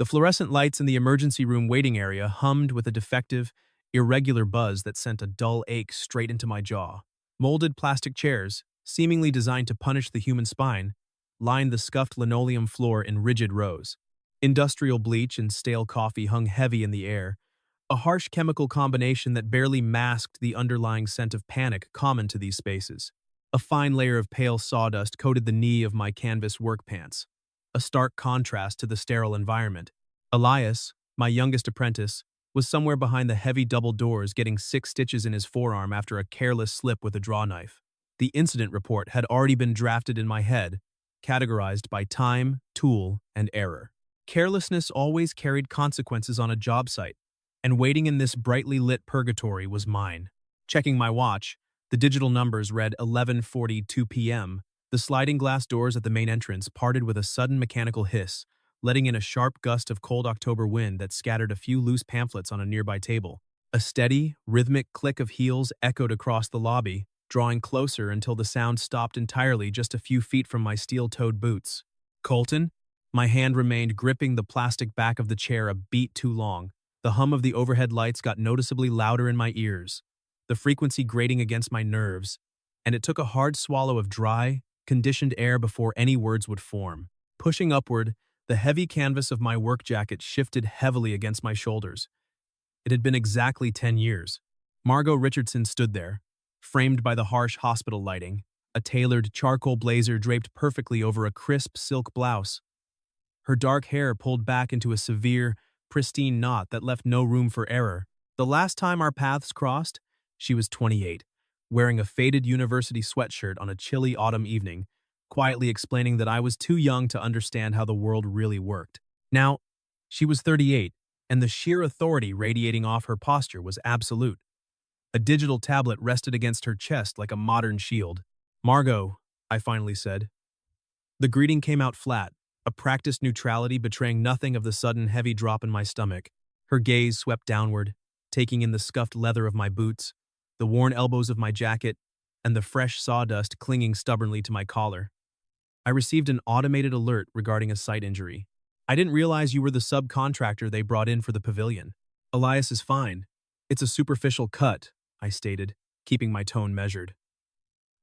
The fluorescent lights in the emergency room waiting area hummed with a defective, irregular buzz that sent a dull ache straight into my jaw. Molded plastic chairs, seemingly designed to punish the human spine, lined the scuffed linoleum floor in rigid rows. Industrial bleach and stale coffee hung heavy in the air, a harsh chemical combination that barely masked the underlying scent of panic common to these spaces. A fine layer of pale sawdust coated the knee of my canvas work pants, a stark contrast to the sterile environment. Elias, my youngest apprentice, was somewhere behind the heavy double doors getting 6 stitches in his forearm after a careless slip with a draw knife. The incident report had already been drafted in my head, categorized by time, tool, and error. Carelessness always carried consequences on a job site, and waiting in this brightly lit purgatory was mine. Checking my watch, the digital numbers read 11:42 p.m. The sliding glass doors at the main entrance parted with a sudden mechanical hiss, letting in a sharp gust of cold October wind that scattered a few loose pamphlets on a nearby table. A steady, rhythmic click of heels echoed across the lobby, drawing closer until the sound stopped entirely just a few feet from my steel-toed boots. Colten? My hand remained gripping the plastic back of the chair a beat too long. The hum of the overhead lights got noticeably louder in my ears, the frequency grating against my nerves, and it took a hard swallow of dry, conditioned air before any words would form. Pushing upward, the heavy canvas of my work jacket shifted heavily against my shoulders. It had been exactly 10 years. Margot Richardson stood there, framed by the harsh hospital lighting, a tailored charcoal blazer draped perfectly over a crisp silk blouse. Her dark hair pulled back into a severe, pristine knot that left no room for error. The last time our paths crossed, she was 28, wearing a faded university sweatshirt on a chilly autumn evening, quietly explaining that I was too young to understand how the world really worked. Now, she was 38, and the sheer authority radiating off her posture was absolute. A digital tablet rested against her chest like a modern shield. "Margot," I finally said. The greeting came out flat, a practiced neutrality betraying nothing of the sudden heavy drop in my stomach. Her gaze swept downward, taking in the scuffed leather of my boots, the worn elbows of my jacket, and the fresh sawdust clinging stubbornly to my collar. "I received an automated alert regarding a site injury. I didn't realize you were the subcontractor they brought in for the pavilion." "Elias is fine. It's a superficial cut," I stated, keeping my tone measured.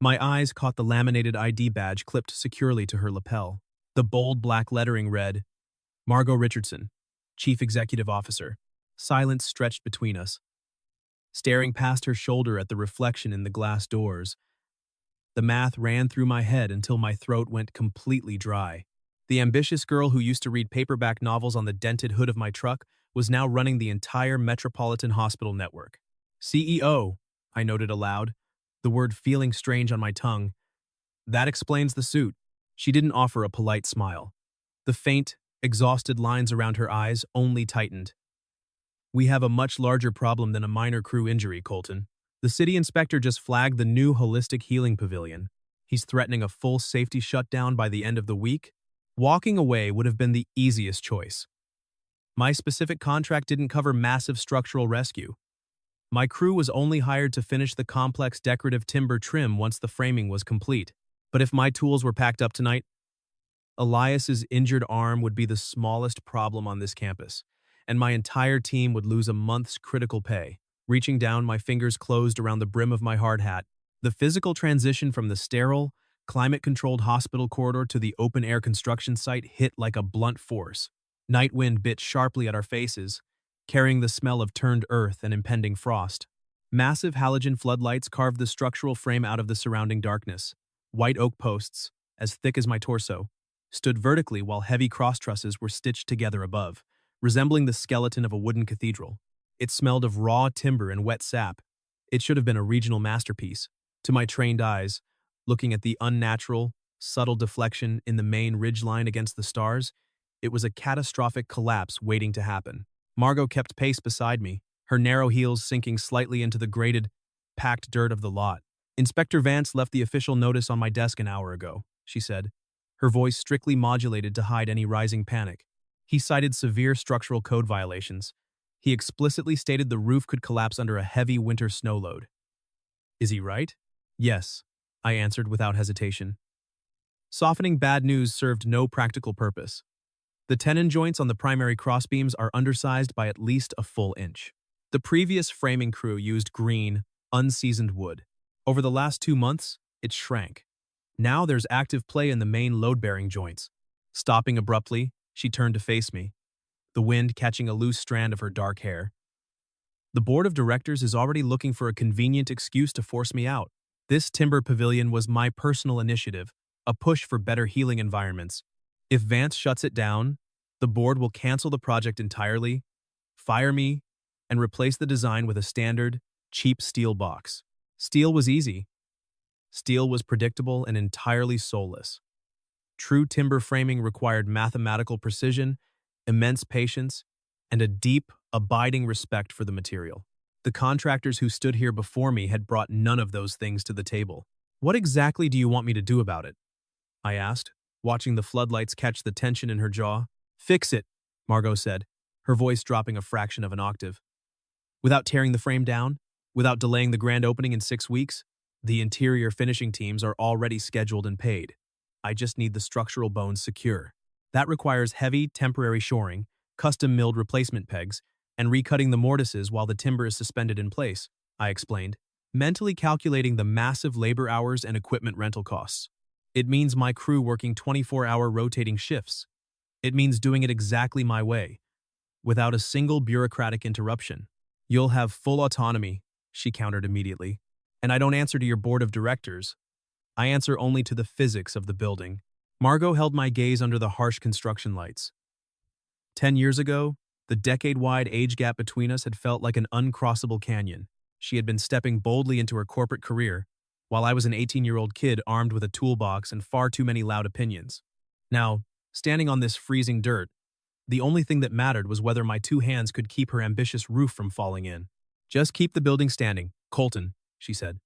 My eyes caught the laminated ID badge clipped securely to her lapel. The bold black lettering read, "Margot Richardson, Chief Executive Officer." Silence stretched between us. Staring past her shoulder at the reflection in the glass doors, the math ran through my head until my throat went completely dry. The ambitious girl who used to read paperback novels on the dented hood of my truck was now running the entire metropolitan hospital network. "CEO," I noted aloud, the word feeling strange on my tongue. "That explains the suit." She didn't offer a polite smile. The faint, exhausted lines around her eyes only tightened. "We have a much larger problem than a minor crew injury, Colten. The city inspector just flagged the new holistic healing pavilion. He's threatening a full safety shutdown by the end of the week. Walking away would have been the easiest choice. My specific contract didn't cover massive structural rescue. My crew was only hired to finish the complex decorative timber trim once the framing was complete. But if my tools were packed up tonight, Elias's injured arm would be the smallest problem on this campus, and my entire team would lose a month's critical pay. Reaching down, my fingers closed around the brim of my hard hat. The physical transition from the sterile, climate-controlled hospital corridor to the open-air construction site hit like a blunt force. Night wind bit sharply at our faces, carrying the smell of turned earth and impending frost. Massive halogen floodlights carved the structural frame out of the surrounding darkness. White oak posts, as thick as my torso, stood vertically while heavy cross-trusses were stitched together above, resembling the skeleton of a wooden cathedral. It smelled of raw timber and wet sap. It should have been a regional masterpiece. To my trained eyes, looking at the unnatural, subtle deflection in the main ridgeline against the stars, it was a catastrophic collapse waiting to happen. Margot kept pace beside me, her narrow heels sinking slightly into the graded, packed dirt of the lot. "Inspector Vance left the official notice on my desk an hour ago," she said, her voice strictly modulated to hide any rising panic. "He cited severe structural code violations. He explicitly stated the roof could collapse under a heavy winter snow load." "Is he right?" "Yes," I answered without hesitation. Softening bad news served no practical purpose. The tenon joints on the primary crossbeams are undersized by at least a full inch. The previous framing crew used green, unseasoned wood. Over the last 2 months, it shrank. Now there's active play in the main load-bearing joints. Stopping abruptly, she turned to face me, the wind catching a loose strand of her dark hair. The board of directors is already looking for a convenient excuse to force me out. This timber pavilion was my personal initiative, a push for better healing environments. If Vance shuts it down, the board will cancel the project entirely, fire me, and replace the design with a standard, cheap steel box. Steel was easy. Steel was predictable and entirely soulless. True timber framing required mathematical precision, immense patience, and a deep, abiding respect for the material. The contractors who stood here before me had brought none of those things to the table. "What exactly do you want me to do about it?" I asked, watching the floodlights catch the tension in her jaw. "Fix it," Margot said, her voice dropping a fraction of an octave. "Without tearing the frame down, without delaying the grand opening in 6 weeks, the interior finishing teams are already scheduled and paid. I just need the structural bones secure. That requires heavy, temporary shoring, custom-milled replacement pegs, and recutting the mortises while the timber is suspended in place," I explained, mentally calculating the massive labor hours and equipment rental costs. "It means my crew working 24-hour rotating shifts. It means doing it exactly my way, without a single bureaucratic interruption." "You'll have full autonomy," she countered immediately. "And I don't answer to your board of directors. I answer only to the physics of the building." Margot held my gaze under the harsh construction lights. 10 years ago, the decade-wide age gap between us had felt like an uncrossable canyon. She had been stepping boldly into her corporate career, while I was an 18-year-old kid armed with a toolbox and far too many loud opinions. Now, standing on this freezing dirt, the only thing that mattered was whether my 2 hands could keep her ambitious roof from falling in. "Just keep the building standing, Colten," she said,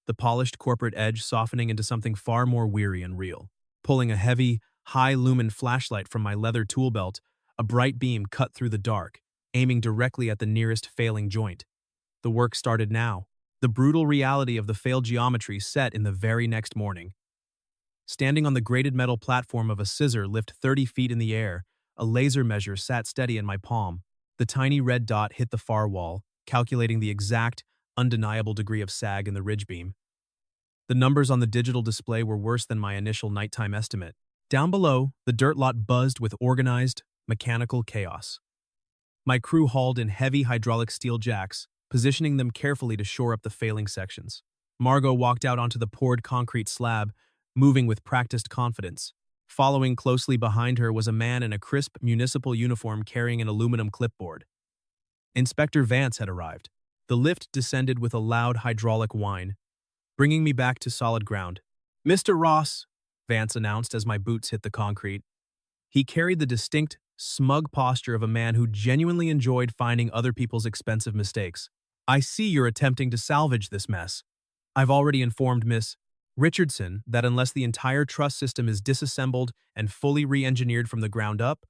the polished corporate edge softening into something far more weary and real. Pulling a heavy, high-lumen flashlight from my leather tool belt, a bright beam cut through the dark, aiming directly at the nearest failing joint. The work started now. The brutal reality of the failed geometry set in the very next morning. Standing on the grated metal platform of a scissor lift 30 feet in the air, a laser measure sat steady in my palm. The tiny red dot hit the far wall, calculating the exact, undeniable degree of sag in the ridge beam. The numbers on the digital display were worse than my initial nighttime estimate. Down below, the dirt lot buzzed with organized, mechanical chaos. My crew hauled in heavy hydraulic steel jacks, positioning them carefully to shore up the failing sections. Margot walked out onto the poured concrete slab, moving with practiced confidence. Following closely behind her was a man in a crisp municipal uniform carrying an aluminum clipboard. Inspector Vance had arrived. The lift descended with a loud hydraulic whine, bringing me back to solid ground. "Mr. Ross," Vance announced as my boots hit the concrete. He carried the distinct, smug posture of a man who genuinely enjoyed finding other people's expensive mistakes. "I see you're attempting to salvage this mess. I've already informed Miss Richardson that unless the entire truss system is disassembled and fully re-engineered from the ground up,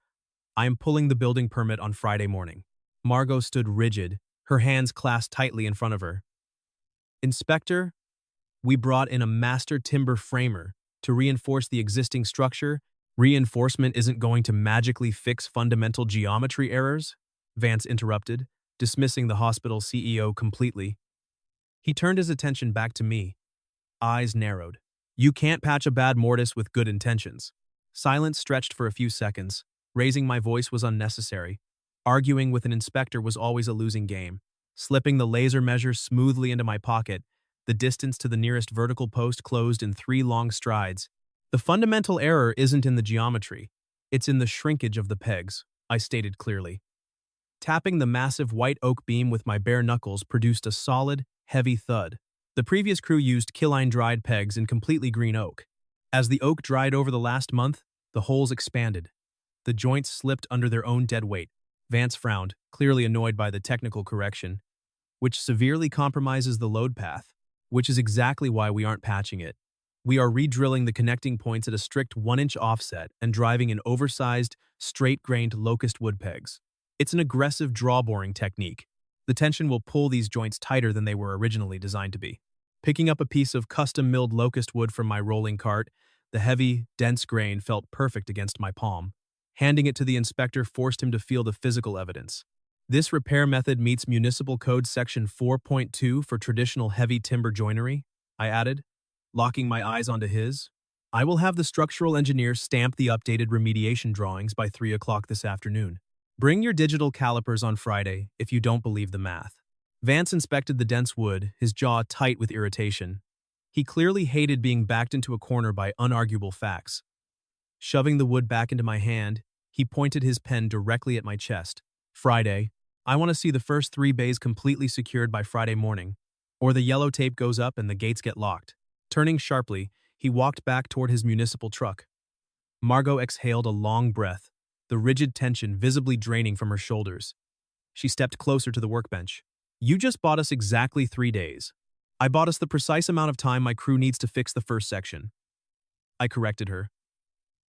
I am pulling the building permit on Friday morning." Margot stood rigid, her hands clasped tightly in front of her. "Inspector, we brought in a master timber framer to reinforce the existing structure. Reinforcement isn't going to magically fix fundamental geometry errors," Vance interrupted, dismissing the hospital CEO completely. He turned his attention back to me, eyes narrowed. "You can't patch a bad mortise with good intentions." Silence stretched for a few seconds. Raising my voice was unnecessary. Arguing with an inspector was always a losing game. Slipping the laser measure smoothly into my pocket, the distance to the nearest vertical post closed in 3 long strides. "The fundamental error isn't in the geometry. It's in the shrinkage of the pegs," I stated clearly. Tapping the massive white oak beam with my bare knuckles produced a solid, heavy thud. The previous crew used kiln-dried pegs in completely green oak. As the oak dried over the last month, the holes expanded. The joints slipped under their own dead weight. Vance frowned, clearly annoyed by the technical correction, which severely compromises the load path, which is exactly why we aren't patching it. We are re-drilling the connecting points at a strict 1-inch offset and driving in oversized, straight-grained locust wood pegs. It's an aggressive draw-boring technique. The tension will pull these joints tighter than they were originally designed to be. Picking up a piece of custom-milled locust wood from my rolling cart, the heavy, dense grain felt perfect against my palm. Handing it to the inspector forced him to feel the physical evidence. This repair method meets Municipal Code Section 4.2 for traditional heavy timber joinery, I added, locking my eyes onto his. I will have the structural engineer stamp the updated remediation drawings by 3 o'clock this afternoon. Bring your digital calipers on Friday if you don't believe the math. Vance inspected the dense wood, his jaw tight with irritation. He clearly hated being backed into a corner by unarguable facts. Shoving the wood back into my hand, he pointed his pen directly at my chest. Friday. I want to see the first 3 bays completely secured by Friday morning, or the yellow tape goes up and the gates get locked. Turning sharply, he walked back toward his municipal truck. Margot exhaled a long breath, the rigid tension visibly draining from her shoulders. She stepped closer to the workbench. You just bought us exactly 3 days. I bought us the precise amount of time my crew needs to fix the first section. I corrected her,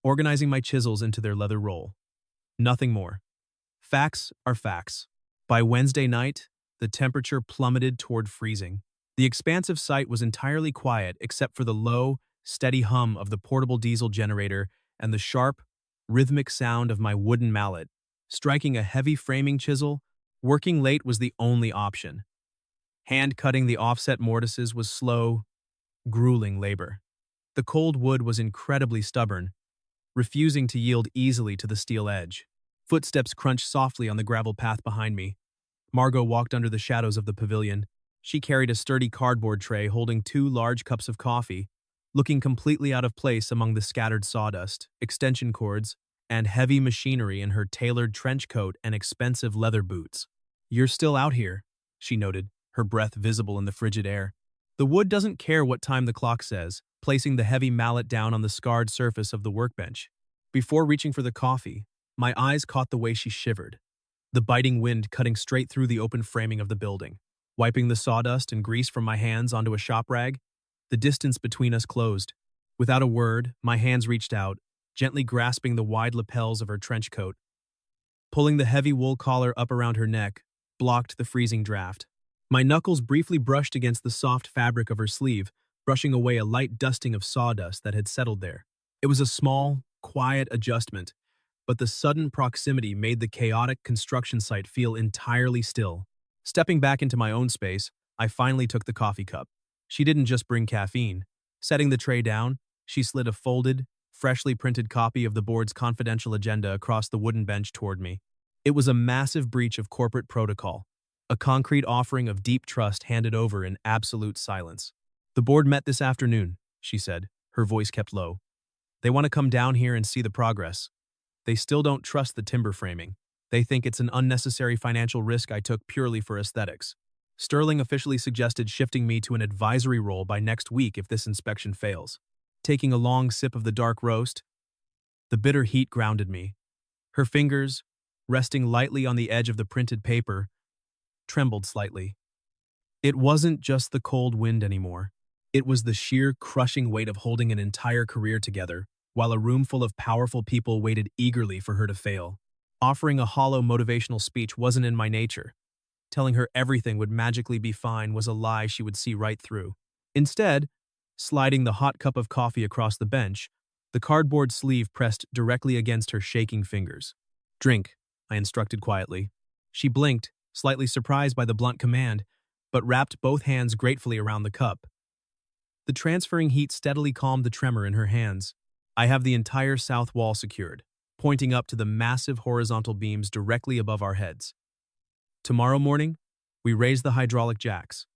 organizing my chisels into their leather roll. Nothing more. Facts are facts. By Wednesday night, the temperature plummeted toward freezing. The expansive site was entirely quiet except for the low, steady hum of the portable diesel generator and the sharp, rhythmic sound of my wooden mallet. Striking a heavy framing chisel, working late was the only option. Hand-cutting the offset mortises was slow, grueling labor. The cold wood was incredibly stubborn, refusing to yield easily to the steel edge. Footsteps crunched softly on the gravel path behind me. Margot walked under the shadows of the pavilion. She carried a sturdy cardboard tray holding 2 large cups of coffee, looking completely out of place among the scattered sawdust, extension cords, and heavy machinery in her tailored trench coat and expensive leather boots. You're still out here, she noted, her breath visible in the frigid air. The wood doesn't care what time the clock says, placing the heavy mallet down on the scarred surface of the workbench. Before reaching for the coffee, my eyes caught the way she shivered, the biting wind cutting straight through the open framing of the building. Wiping the sawdust and grease from my hands onto a shop rag, the distance between us closed. Without a word, my hands reached out, gently grasping the wide lapels of her trench coat. Pulling the heavy wool collar up around her neck, blocked the freezing draft. My knuckles briefly brushed against the soft fabric of her sleeve, brushing away a light dusting of sawdust that had settled there. It was a small, quiet adjustment, but the sudden proximity made the chaotic construction site feel entirely still. Stepping back into my own space, I finally took the coffee cup. She didn't just bring caffeine. Setting the tray down, she slid a folded, freshly printed copy of the board's confidential agenda across the wooden bench toward me. It was a massive breach of corporate protocol, a concrete offering of deep trust handed over in absolute silence. The board met this afternoon, she said, her voice kept low. They want to come down here and see the progress. They still don't trust the timber framing. They think it's an unnecessary financial risk I took purely for aesthetics. Sterling officially suggested shifting me to an advisory role by next week if this inspection fails. Taking a long sip of the dark roast, the bitter heat grounded me. Her fingers, resting lightly on the edge of the printed paper, trembled slightly. It wasn't just the cold wind anymore. It was the sheer crushing weight of holding an entire career together, while a room full of powerful people waited eagerly for her to fail. Offering a hollow motivational speech wasn't in my nature. Telling her everything would magically be fine was a lie she would see right through. Instead, sliding the hot cup of coffee across the bench, the cardboard sleeve pressed directly against her shaking fingers. Drink, I instructed quietly. She blinked, slightly surprised by the blunt command, but wrapped both hands gratefully around the cup. The transferring heat steadily calmed the tremor in her hands. I have the entire south wall secured, pointing up to the massive horizontal beams directly above our heads. Tomorrow morning, we raise the hydraulic jacks.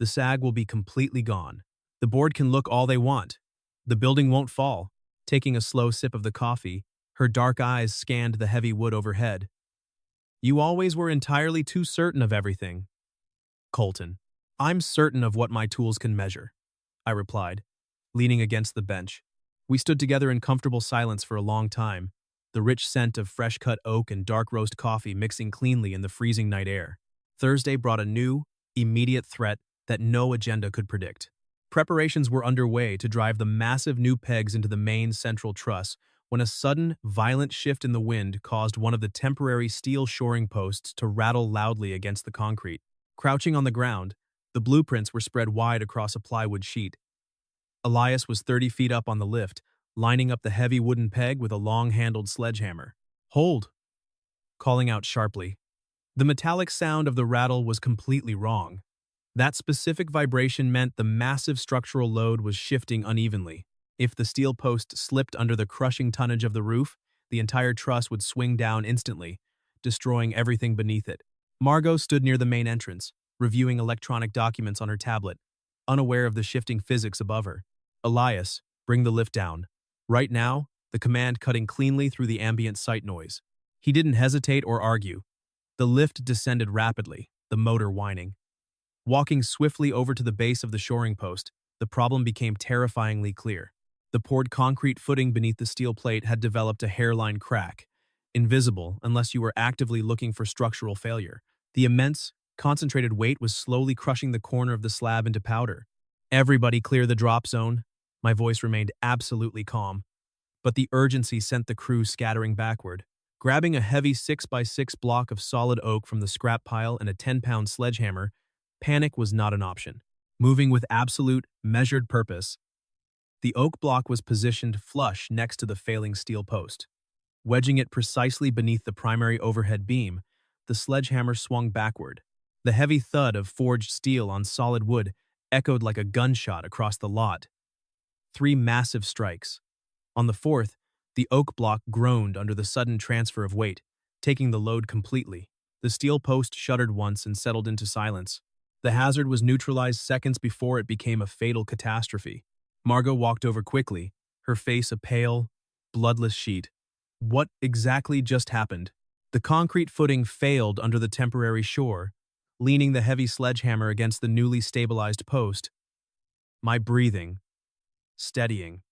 The sag will be completely gone. The board can look all they want. The building won't fall. Taking a slow sip of the coffee, her dark eyes scanned the heavy wood overhead. You always were entirely too certain of everything. Colten, I'm certain of what my tools can measure, I replied, leaning against the bench. We stood together in comfortable silence for a long time, the rich scent of fresh-cut oak and dark roast coffee mixing cleanly in the freezing night air. Thursday brought a new, immediate threat that no agenda could predict. Preparations were underway to drive the massive new pegs into the main central truss when a sudden, violent shift in the wind caused one of the temporary steel shoring posts to rattle loudly against the concrete. Crouching on the ground, the blueprints were spread wide across a plywood sheet. Elias was 30 feet up on the lift, lining up the heavy wooden peg with a long-handled sledgehammer. Hold, calling out sharply. The metallic sound of the rattle was completely wrong. That specific vibration meant the massive structural load was shifting unevenly. If the steel post slipped under the crushing tonnage of the roof, the entire truss would swing down instantly, destroying everything beneath it. Margot stood near the main entrance, reviewing electronic documents on her tablet, unaware of the shifting physics above her. Elias, bring the lift down. Right now, the command cutting cleanly through the ambient site noise. He didn't hesitate or argue. The lift descended rapidly, the motor whining. Walking swiftly over to the base of the shoring post, the problem became terrifyingly clear. The poured concrete footing beneath the steel plate had developed a hairline crack, invisible unless you were actively looking for structural failure. The immense, concentrated weight was slowly crushing the corner of the slab into powder. Everybody clear the drop zone. My voice remained absolutely calm, but the urgency sent the crew scattering backward. Grabbing a heavy 6x6 block of solid oak from the scrap pile and a 10-pound sledgehammer, panic was not an option. Moving with absolute, measured purpose, the oak block was positioned flush next to the failing steel post. Wedging it precisely beneath the primary overhead beam, the sledgehammer swung backward. The heavy thud of forged steel on solid wood echoed like a gunshot across the lot. 3 massive strikes. On the fourth, the oak block groaned under the sudden transfer of weight, taking the load completely. The steel post shuddered once and settled into silence. The hazard was neutralized seconds before it became a fatal catastrophe. Margot walked over quickly, her face a pale, bloodless sheet. What exactly just happened? The concrete footing failed under the temporary shore, leaning the heavy sledgehammer against the newly stabilized post. My breathing, steadying.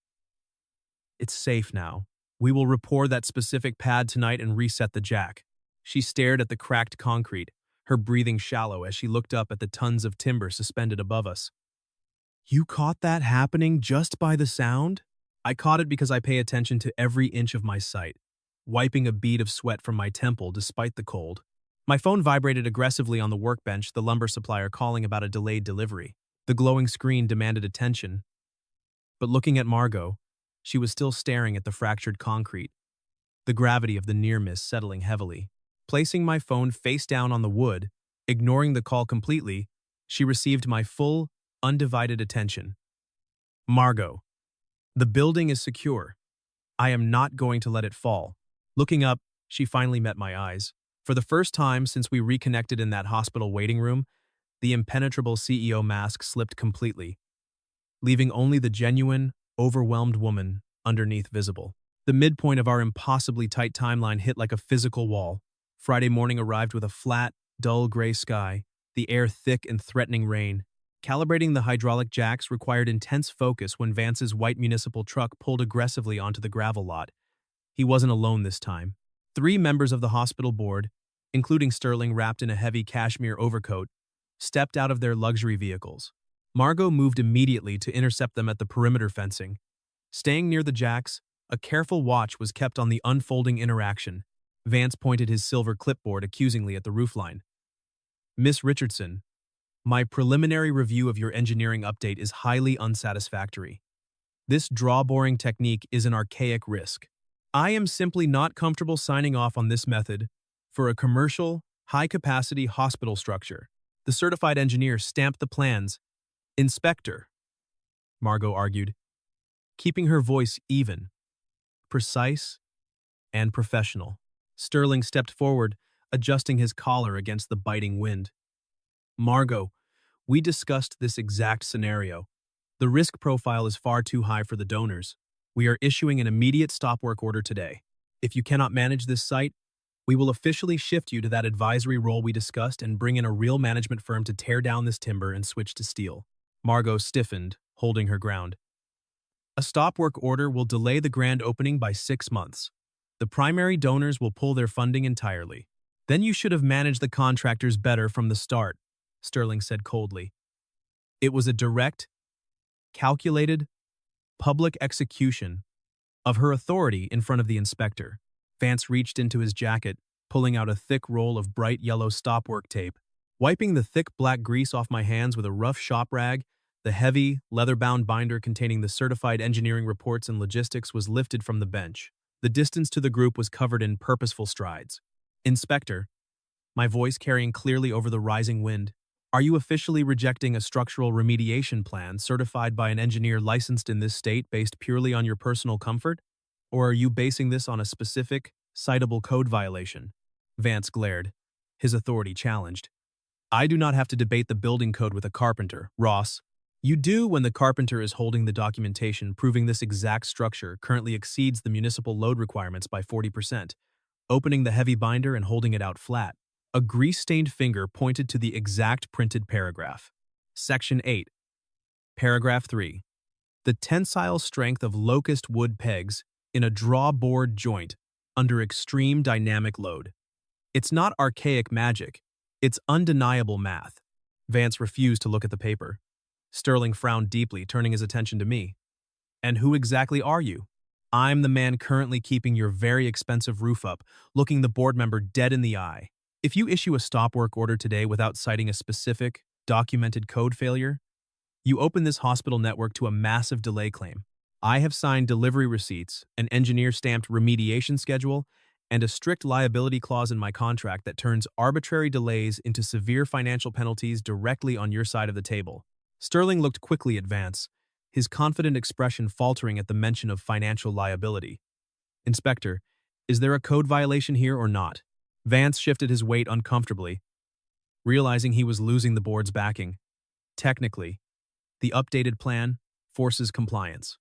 It's safe now. We will rapport that specific pad tonight and reset the jack. She stared at the cracked concrete, her breathing shallow as she looked up at the tons of timber suspended above us. You caught that happening just by the sound? I caught it because I pay attention to every inch of my sight, wiping a bead of sweat from my temple despite the cold. My phone vibrated aggressively on the workbench, the lumber supplier calling about a delayed delivery. The glowing screen demanded attention. But looking at Margot, she was still staring at the fractured concrete, the gravity of the near miss settling heavily. Placing my phone face down on the wood, ignoring the call completely, she received my full, undivided attention. Margot, the building is secure. I am not going to let it fall. Looking up, she finally met my eyes. For the first time since we reconnected in that hospital waiting room, the impenetrable CEO mask slipped completely, leaving only the genuine, overwhelmed woman underneath visible. The midpoint of our impossibly tight timeline hit like a physical wall. Friday morning arrived with a flat, dull gray sky, the air thick and threatening rain. Calibrating the hydraulic jacks required intense focus when Vance's white municipal truck pulled aggressively onto the gravel lot. He wasn't alone this time. 3 members of the hospital board, including Sterling wrapped in a heavy cashmere overcoat, stepped out of their luxury vehicles. Margot moved immediately to intercept them at the perimeter fencing. Staying near the jacks, a careful watch was kept on the unfolding interaction. Vance pointed his silver clipboard accusingly at the roofline. Miss Richardson, my preliminary review of your engineering update is highly unsatisfactory. This draw-boring technique is an archaic risk. I am simply not comfortable signing off on this method for a commercial, high-capacity hospital structure. The certified engineer stamped the plans. Inspector, Margot argued, keeping her voice even, precise, and professional. Sterling stepped forward, adjusting his collar against the biting wind. Margot, we discussed this exact scenario. The risk profile is far too high for the donors. We are issuing an immediate stop work order today. If you cannot manage this site, we will officially shift you to that advisory role we discussed and bring in a real management firm to tear down this timber and switch to steel. Margot stiffened, holding her ground. A stop work order will delay the grand opening by 6 months. The primary donors will pull their funding entirely. Then you should have managed the contractors better from the start, Sterling said coldly. It was a direct, calculated, public execution of her authority in front of the inspector. Vance reached into his jacket, pulling out a thick roll of bright yellow stopwork tape. Wiping the thick black grease off my hands with a rough shop rag, the heavy, leather-bound binder containing the certified engineering reports and logistics was lifted from the bench. The distance to the group was covered in purposeful strides. Inspector, my voice carrying clearly over the rising wind, are you officially rejecting a structural remediation plan certified by an engineer licensed in this state based purely on your personal comfort? Or are you basing this on a specific, citable code violation? Vance glared, his authority challenged. I do not have to debate the building code with a carpenter, Ross. You do when the carpenter is holding the documentation proving this exact structure currently exceeds the municipal load requirements by 40%, opening the heavy binder and holding it out flat. A grease-stained finger pointed to the exact printed paragraph. Section 8. Paragraph 3. The tensile strength of locust wood pegs in a drawboard joint under extreme dynamic load. It's not archaic magic. It's undeniable math. Vance refused to look at the paper. Sterling frowned deeply, turning his attention to me. And who exactly are you? I'm the man currently keeping your very expensive roof up, looking the board member dead in the eye. If you issue a stop work order today without citing a specific, documented code failure, you open this hospital network to a massive delay claim. I have signed delivery receipts, an engineer-stamped remediation schedule, and a strict liability clause in my contract that turns arbitrary delays into severe financial penalties directly on your side of the table. Sterling looked quickly at Vance, his confident expression faltering at the mention of financial liability. Inspector, is there a code violation here or not? Vance shifted his weight uncomfortably, realizing he was losing the board's backing. Technically, the updated plan forces compliance,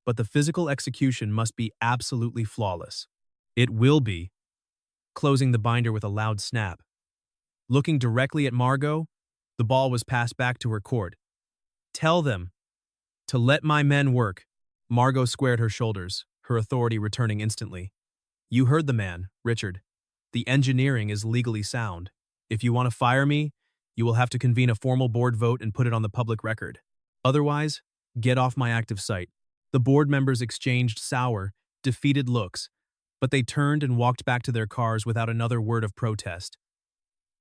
but the physical execution must be absolutely flawless. It will be. Closing the binder with a loud snap. Looking directly at Margot, the ball was passed back to her court. Tell them to let my men work. Margot squared her shoulders, her authority returning instantly. You heard the man, Richard. The engineering is legally sound. If you want to fire me, you will have to convene a formal board vote and put it on the public record. Otherwise, get off my active site. The board members exchanged sour, defeated looks, but they turned and walked back to their cars without another word of protest.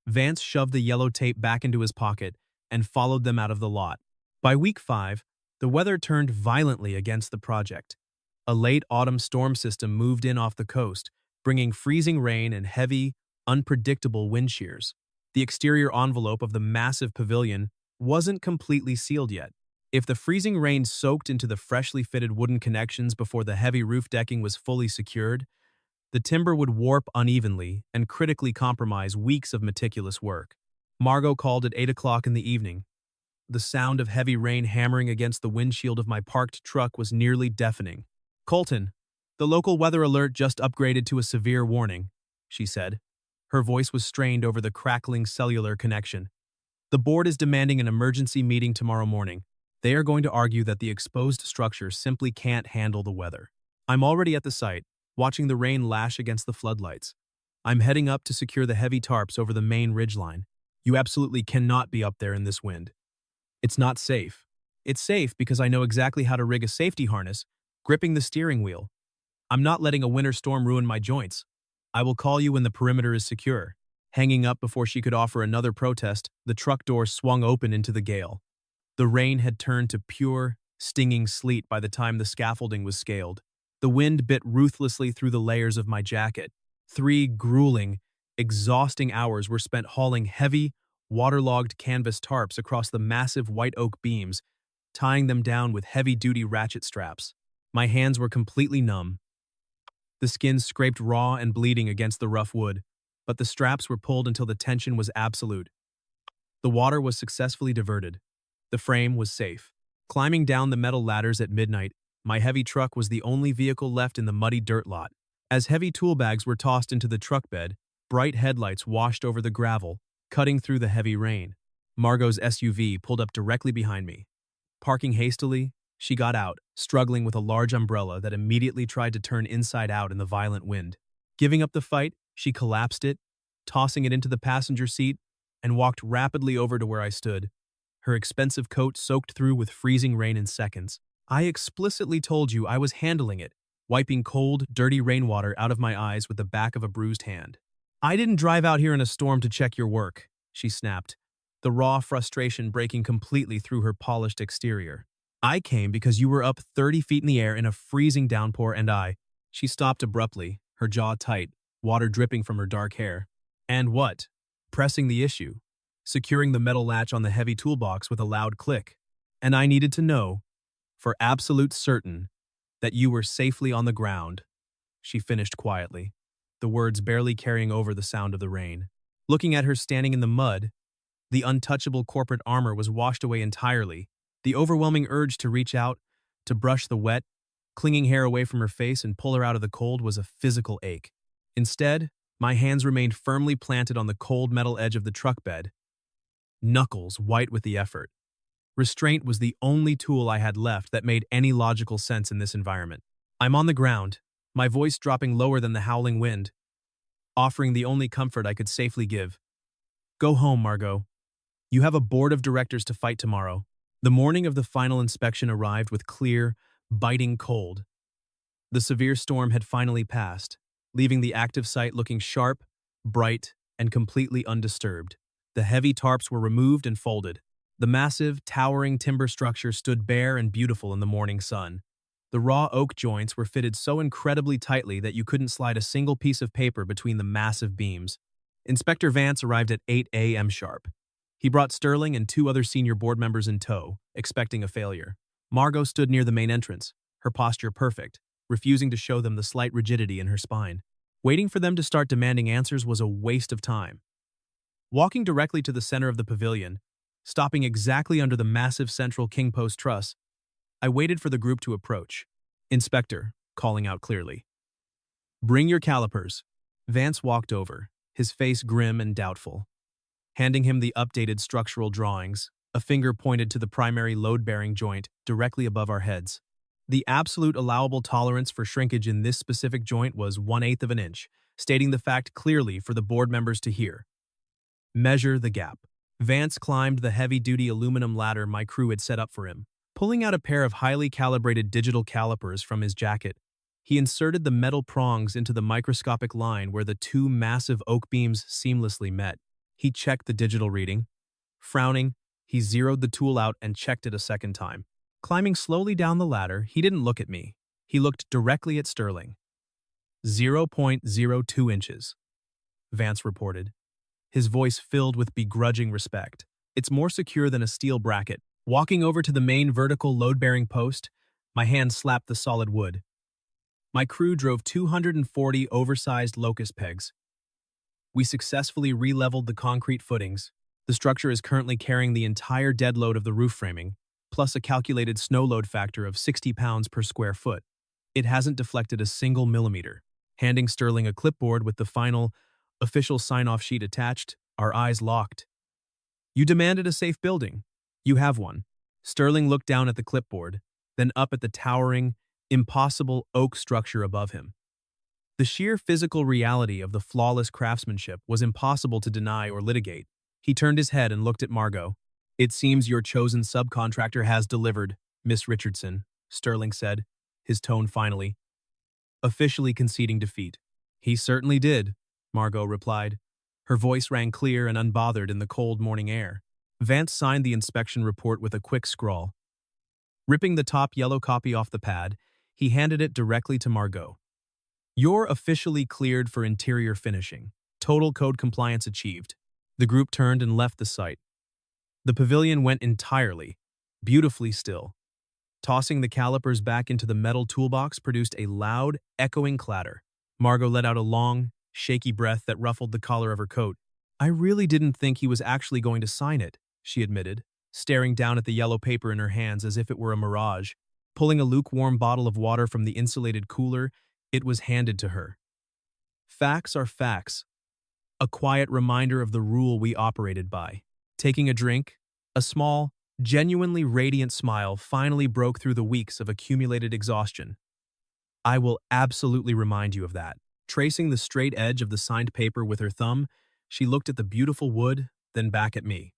Vance shoved the yellow tape back into his pocket and followed them out of the lot. By week 5, the weather turned violently against the project. A late autumn storm system moved in off the coast, bringing freezing rain and heavy, unpredictable wind shears. The exterior envelope of the massive pavilion wasn't completely sealed yet. If the freezing rain soaked into the freshly fitted wooden connections before the heavy roof decking was fully secured, the timber would warp unevenly and critically compromise weeks of meticulous work. Margot called at 8 o'clock in the evening. The sound of heavy rain hammering against the windshield of my parked truck was nearly deafening. Colten, the local weather alert just upgraded to a severe warning, she said. Her voice was strained over the crackling cellular connection. The board is demanding an emergency meeting tomorrow morning. They are going to argue that the exposed structure simply can't handle the weather. I'm already at the site, watching the rain lash against the floodlights. I'm heading up to secure the heavy tarps over the main ridgeline. You absolutely cannot be up there in this wind. It's not safe. It's safe because I know exactly how to rig a safety harness, gripping the steering wheel. I'm not letting a winter storm ruin my joints. I will call you when the perimeter is secure. Hanging up before she could offer another protest, the truck door swung open into the gale. The rain had turned to pure, stinging sleet by the time the scaffolding was scaled. The wind bit ruthlessly through the layers of my jacket. 3 grueling, exhausting hours were spent hauling heavy, waterlogged canvas tarps across the massive white oak beams, tying them down with heavy-duty ratchet straps. My hands were completely numb. The skin scraped raw and bleeding against the rough wood, but the straps were pulled until the tension was absolute. The water was successfully diverted. The frame was safe. Climbing down the metal ladders at midnight, my heavy truck was the only vehicle left in the muddy dirt lot. As heavy tool bags were tossed into the truck bed, bright headlights washed over the gravel, cutting through the heavy rain. Margot's SUV pulled up directly behind me. Parking hastily, she got out, struggling with a large umbrella that immediately tried to turn inside out in the violent wind. Giving up the fight, she collapsed it, tossing it into the passenger seat, and walked rapidly over to where I stood. Her expensive coat soaked through with freezing rain in seconds. I explicitly told you I was handling it, wiping cold, dirty rainwater out of my eyes with the back of a bruised hand. I didn't drive out here in a storm to check your work, she snapped, the raw frustration breaking completely through her polished exterior. I came because you were up 30 feet in the air in a freezing downpour and She stopped abruptly, her jaw tight, water dripping from her dark hair. And what? Pressing the issue, securing the metal latch on the heavy toolbox with a loud click. And I needed to know, for absolute certain, that you were safely on the ground, she finished quietly, the words barely carrying over the sound of the rain. Looking at her standing in the mud, the untouchable corporate armor was washed away entirely. The overwhelming urge to reach out, to brush the wet, clinging hair away from her face and pull her out of the cold was a physical ache. Instead, my hands remained firmly planted on the cold metal edge of the truck bed, knuckles white with the effort. Restraint was the only tool I had left that made any logical sense in this environment. I'm on the ground, my voice dropping lower than the howling wind, offering the only comfort I could safely give. Go home, Margot. You have a board of directors to fight tomorrow. The morning of the final inspection arrived with clear, biting cold. The severe storm had finally passed, leaving the active site looking sharp, bright, and completely undisturbed. The heavy tarps were removed and folded. The massive, towering timber structure stood bare and beautiful in the morning sun. The raw oak joints were fitted so incredibly tightly that you couldn't slide a single piece of paper between the massive beams. Inspector Vance arrived at 8 a.m. sharp. He brought Sterling and 2 other senior board members in tow, expecting a failure. Margot stood near the main entrance, her posture perfect, refusing to show them the slight rigidity in her spine. Waiting for them to start demanding answers was a waste of time. Walking directly to the center of the pavilion, stopping exactly under the massive central king post truss, I waited for the group to approach. Inspector, calling out clearly. Bring your calipers. Vance walked over, his face grim and doubtful. Handing him the updated structural drawings, a finger pointed to the primary load-bearing joint directly above our heads. The absolute allowable tolerance for shrinkage in this specific joint was 1/8 of an inch, stating the fact clearly for the board members to hear. Measure the gap. Vance climbed the heavy-duty aluminum ladder my crew had set up for him. Pulling out a pair of highly calibrated digital calipers from his jacket, he inserted the metal prongs into the microscopic line where the 2 massive oak beams seamlessly met. He checked the digital reading. Frowning, he zeroed the tool out and checked it a second time. Climbing slowly down the ladder, he didn't look at me. He looked directly at Sterling. 0.02 inches, Vance reported, his voice filled with begrudging respect. It's more secure than a steel bracket. Walking over to the main vertical load-bearing post, my hand slapped the solid wood. My crew drove 240 oversized locust pegs. We successfully re-leveled the concrete footings. The structure is currently carrying the entire dead load of the roof framing, plus a calculated snow load factor of 60 pounds per square foot. It hasn't deflected a single millimeter. Handing Sterling a clipboard with the final, official sign-off sheet attached, our eyes locked. You demanded a safe building. You have one. Sterling looked down at the clipboard, then up at the towering, impossible oak structure above him. The sheer physical reality of the flawless craftsmanship was impossible to deny or litigate. He turned his head and looked at Margot. It seems your chosen subcontractor has delivered, Miss Richardson, Sterling said, his tone finally, officially conceding defeat. He certainly did, Margot replied. Her voice rang clear and unbothered in the cold morning air. Vance signed the inspection report with a quick scrawl. Ripping the top yellow copy off the pad, he handed it directly to Margot. You're officially cleared for interior finishing. Total code compliance achieved. The group turned and left the site. The pavilion went entirely, beautifully still. Tossing the calipers back into the metal toolbox produced a loud, echoing clatter. Margot let out a long, shaky breath that ruffled the collar of her coat. I really didn't think he was actually going to sign it, she admitted, staring down at the yellow paper in her hands as if it were a mirage. Pulling a lukewarm bottle of water from the insulated cooler, it was handed to her. Facts are facts. A quiet reminder of the rule we operated by. Taking a drink, a small, genuinely radiant smile finally broke through the weeks of accumulated exhaustion. I will absolutely remind you of that. Tracing the straight edge of the signed paper with her thumb, she looked at the beautiful wood, then back at me.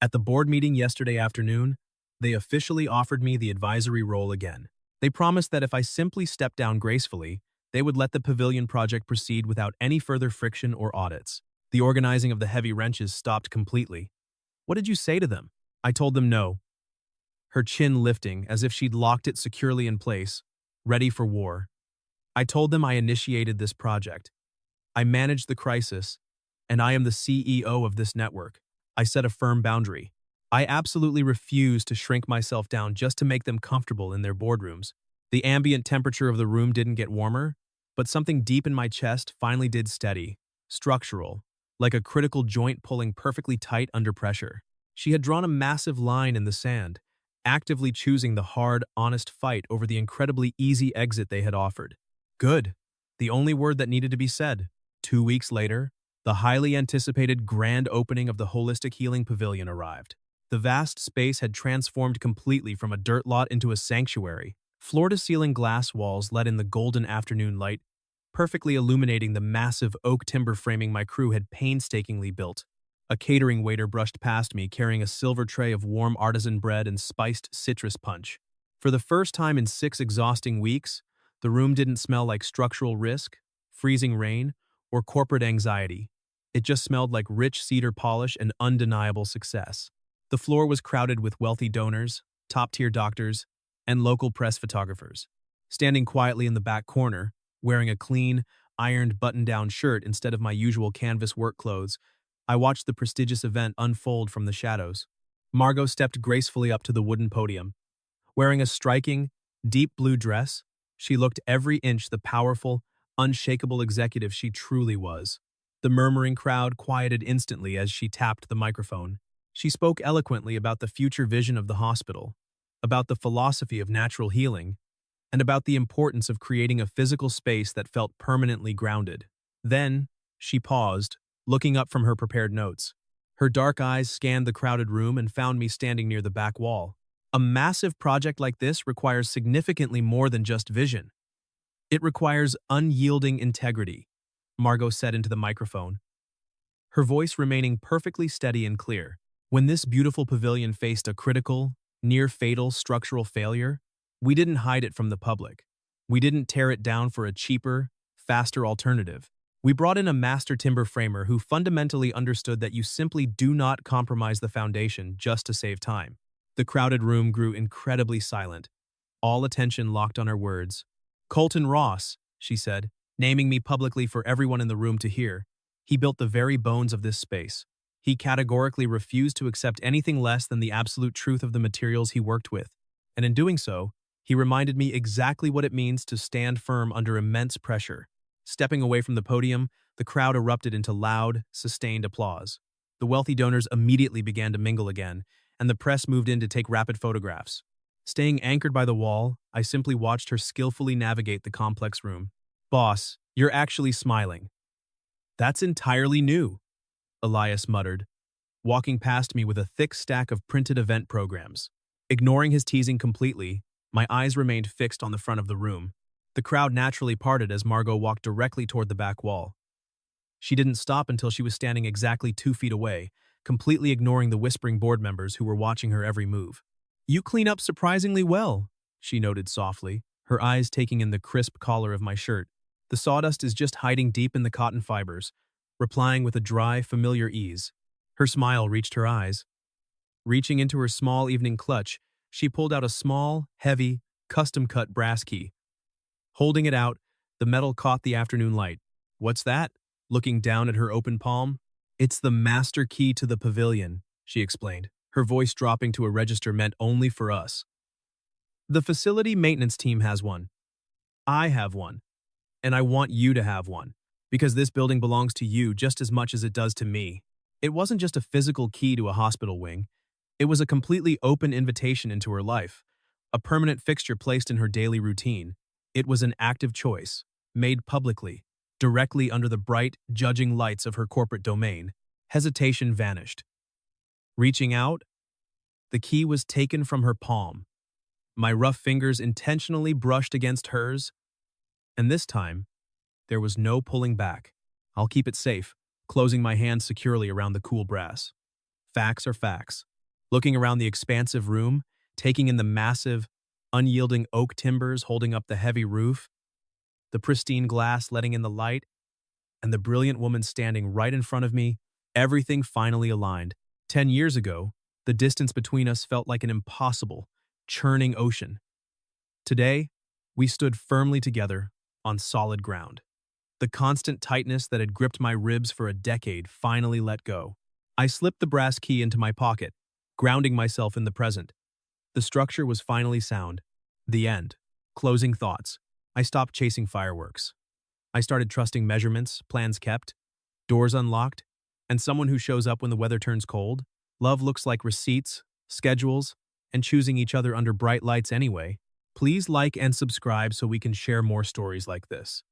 At the board meeting yesterday afternoon, they officially offered me the advisory role again. They promised that if I simply stepped down gracefully, they would let the pavilion project proceed without any further friction or audits. The organizing of the heavy wrenches stopped completely. What did you say to them? I told them no. Her chin lifting as if she'd locked it securely in place, ready for war. I told them I initiated this project. I managed the crisis, and I am the CEO of this network. I set a firm boundary. I absolutely refuse to shrink myself down just to make them comfortable in their boardrooms. The ambient temperature of the room didn't get warmer, but something deep in my chest finally did steady, structural, like a critical joint pulling perfectly tight under pressure. She had drawn a massive line in the sand, actively choosing the hard, honest fight over the incredibly easy exit they had offered. Good. The only word that needed to be said. 2 weeks later, the highly anticipated grand opening of the Holistic Healing Pavilion arrived. The vast space had transformed completely from a dirt lot into a sanctuary. Floor-to-ceiling glass walls let in the golden afternoon light, perfectly illuminating the massive oak timber framing my crew had painstakingly built. A catering waiter brushed past me carrying a silver tray of warm artisan bread and spiced citrus punch. For the first time in 6 exhausting weeks, the room didn't smell like structural risk, freezing rain, or corporate anxiety. It just smelled like rich cedar polish and undeniable success. The floor was crowded with wealthy donors, top-tier doctors, and local press photographers. Standing quietly in the back corner, wearing a clean, ironed button-down shirt instead of my usual canvas work clothes, I watched the prestigious event unfold from the shadows. Margot stepped gracefully up to the wooden podium. Wearing a striking, deep blue dress, she looked every inch the powerful, unshakable executive she truly was. The murmuring crowd quieted instantly as she tapped the microphone. She spoke eloquently about the future vision of the hospital, about the philosophy of natural healing, and about the importance of creating a physical space that felt permanently grounded. Then, she paused, looking up from her prepared notes. Her dark eyes scanned the crowded room and found me standing near the back wall. A massive project like this requires significantly more than just vision. It requires unyielding integrity, Margot said into the microphone, her voice remaining perfectly steady and clear. When this beautiful pavilion faced a critical, near-fatal structural failure, we didn't hide it from the public. We didn't tear it down for a cheaper, faster alternative. We brought in a master timber framer who fundamentally understood that you simply do not compromise the foundation just to save time. The crowded room grew incredibly silent, all attention locked on her words. "Colten Ross," she said, naming me publicly for everyone in the room to hear. "He built the very bones of this space. He categorically refused to accept anything less than the absolute truth of the materials he worked with. And in doing so, he reminded me exactly what it means to stand firm under immense pressure." Stepping away from the podium, the crowd erupted into loud, sustained applause. The wealthy donors immediately began to mingle again, and the press moved in to take rapid photographs. Staying anchored by the wall, I simply watched her skillfully navigate the complex room. "Boss, you're actually smiling." "That's entirely new," Elias muttered, walking past me with a thick stack of printed event programs. Ignoring his teasing completely, my eyes remained fixed on the front of the room. The crowd naturally parted as Margot walked directly toward the back wall. She didn't stop until she was standing exactly 2 feet away, completely ignoring the whispering board members who were watching her every move. "You clean up surprisingly well," she noted softly, her eyes taking in the crisp collar of my shirt. "The sawdust is just hiding deep in the cotton fibers," replying with a dry, familiar ease. Her smile reached her eyes. Reaching into her small evening clutch, she pulled out a small, heavy, custom-cut brass key. Holding it out, the metal caught the afternoon light. "What's that?" Looking down at her open palm. "It's the master key to the pavilion," she explained, her voice dropping to a register meant only for us. "The facility maintenance team has one. I have one. And I want you to have one. Because this building belongs to you just as much as it does to me." It wasn't just a physical key to a hospital wing. It was a completely open invitation into her life, a permanent fixture placed in her daily routine. It was an active choice, made publicly, directly under the bright, judging lights of her corporate domain. Hesitation vanished. Reaching out, the key was taken from her palm. My rough fingers intentionally brushed against hers, and this time, there was no pulling back. I'll keep it safe, closing my hand securely around the cool brass. Facts are facts. Looking around the expansive room, taking in the massive, unyielding oak timbers holding up the heavy roof, the pristine glass letting in the light, and the brilliant woman standing right in front of me, everything finally aligned. 10 years ago, the distance between us felt like an impossible, churning ocean. Today, we stood firmly together, on solid ground. The constant tightness that had gripped my ribs for a decade finally let go. I slipped the brass key into my pocket, grounding myself in the present. The structure was finally sound. The end. Closing thoughts. I stopped chasing fireworks. I started trusting measurements, plans kept, doors unlocked, and someone who shows up when the weather turns cold. Love looks like receipts, schedules, and choosing each other under bright lights anyway. Please like and subscribe so we can share more stories like this.